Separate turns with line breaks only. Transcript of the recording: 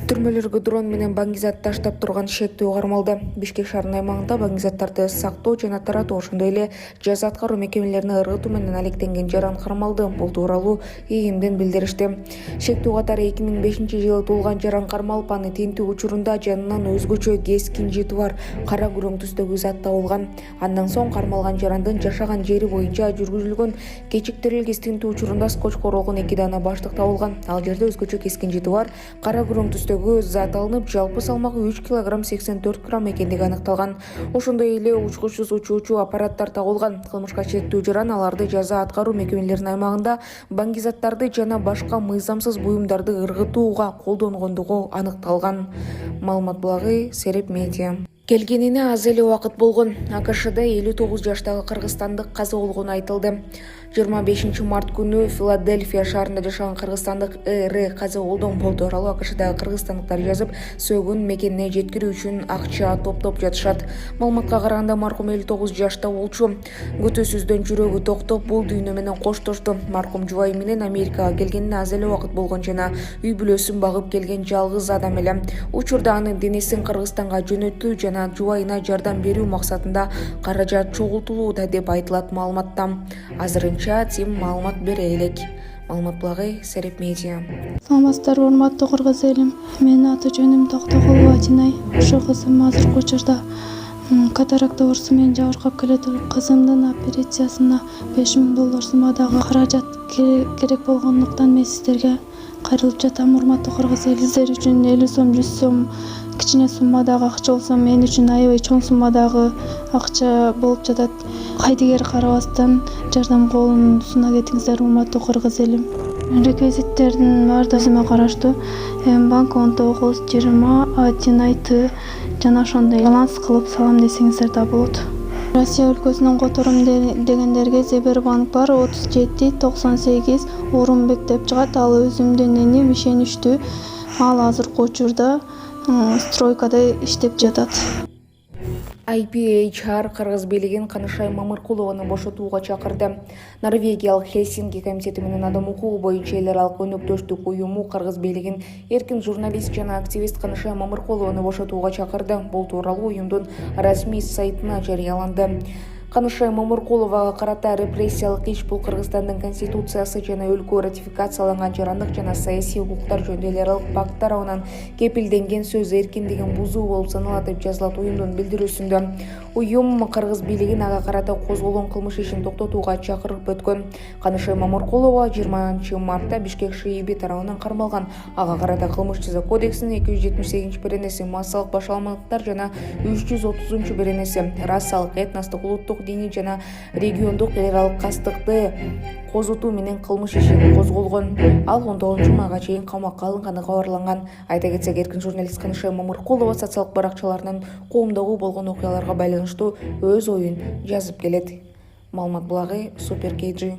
Түрмөлөргө дрон менен баңгизат таштап турган шектүү кармалды. Бишкек шаарынын аймагында баңгизаттарды сактоо жана таратуу, ошондой эле жаза аткаруу мекемелерине ыргытуу менен алектенген жаран кармалды. Бул тууралуу ИИМден билдиришти. Шектүү катары 2005-жылы туулган жаран кармалып, аны тинтүү учурунда жанынан өзгөчө кескин бар кара күрөң түстөгү зат табылган. Андан соң кармалган жарандын жашаган жери боюнча жүргүзүлгөн кечиктирилгис тинтүү учурунда скотчко оролгон 2 дана баштык табылган. Ал жерде өзгөчө кескин бар кара күрөң түстөгү зат алынып, жалпы салмагы 3 кг 84 грамм экендиги аныкталган. Ошондой эле учкучсуз учуучу аппараттар табылган. Кылмышка шектүү жаран аларды жаза аткаруу мекемелеринин аймагында баңгизаттарды жана башка мыйзамсыз буюмдарды ыргытууга колдонгондугу аныкталган. Маалымат булагы Сереп Медиа. Келгенине аз эле убакыт болгон. АКШда 59 жаштагы кыргызстандык каза болгону айтылды. 25 март күнү Филадельфия шаарында жашаган кыргызстандык Р каза болду. Бул тууралуу АКШдагы кыргызстандыктар жазып, сөөгүн мекенине жеткирүү үчүн акча топтоп жатышат. Маалыматка караганда, маркум 59 жашта болчу. Күтүүсүздөн жүрөгү токтоп, бул дүйнө менен коштошту. Маркум жубайы менен Америкага келгенине аз эле убакыт болгон жана үй бүлөсүн багып келген жалгыз адам эле. Учурда анын денесин Кыргызстанга жөнөтүү жана жубайына жардам берүү максатында каражат чогултулууда деп айтылат маалыматта. Азырынча Тим маалымат бере элек. Маалымат булагы Сереп Медиа.
Саламатсыздарбы, урматтуу кыргыз элим. Менин аты жөнүм Токтогулова Атинай. Ушу кызым азыркы учурда катаракта оорусу менен жабыркап келет. Кызымдын операциясына $5000 суммадагы каражат керек болгондуктан мен сиздерге кайрылып жатам. Урматтуу кыргыз эл, сиздер үчүн 50 сом, 100 сом кичине суммадагы акча болсо, мен үчүн аябай чоң суммадагы акча болуп жатат. Кайдыгер карабастан жардам колун суна кетиңиздер, урматтуу кыргыз элим. Реквизиттердин баардыгы өзүмө караштуу. Банк 1920 Атинай Т жана ошондой баланс кылып салам десеңиздер да болот. Россия өлкөсүнөн которум дегендерге Сбербанк бар 3798 Орунбек деп чыгат. Ал өзүмдүн иним, ишеничтүү. Ал азыркы учурда стройкада иштеп жатат.
IPHR Кыргыз бийлигин Канышай Мамыркулованы бошотууга чакырды. Норвегиялык Хельсинки комитети менен адам укугу боюнча эл аралык өнөктөштүк уюму Кыргыз бийлигин эркин журналист жана активист Канышай Мамыркулованы бошотууга чакырды. Бул тууралуу уюмдун расмий сайтына жарыяланды. Канышай Мамыркуловага карата репрессиялык иш бул Кыргызстандын конституциясы жана өлкө ратификацияланган жарандык жана саясий укуктар жөнүндө эл аралык пакт тарабынан кепилденген сөз эркиндигин бузуу болуп саналат деп жазылат уюмдун билдирүүсүндө. Уюм Кыргыз бийлигин ага карата козголгон кылмыш ишин токтотууга чакырып өткөн. Канышай Мамыркулова 20 мартта Бишкек ШИИБ тарабынан кармалган. Ага карата кылмыш жаза кодексинин 278-беренеси массалык башаламалыктар жана 330-беренеси расалык, этностук, улуттук, диний жана региондук эл аралык кастыкты козутуу менен кылмыш иши козголгон. Ал 19-майга чейин камакка алынганы кабарланган. Айта кетсек, эркин журналист Канышай Мамыркулова социалдык баракчаларынан коомдогу болгон окуяларга байланыштуу өз оюн жазып келет. Маалымат булагы Супер KG.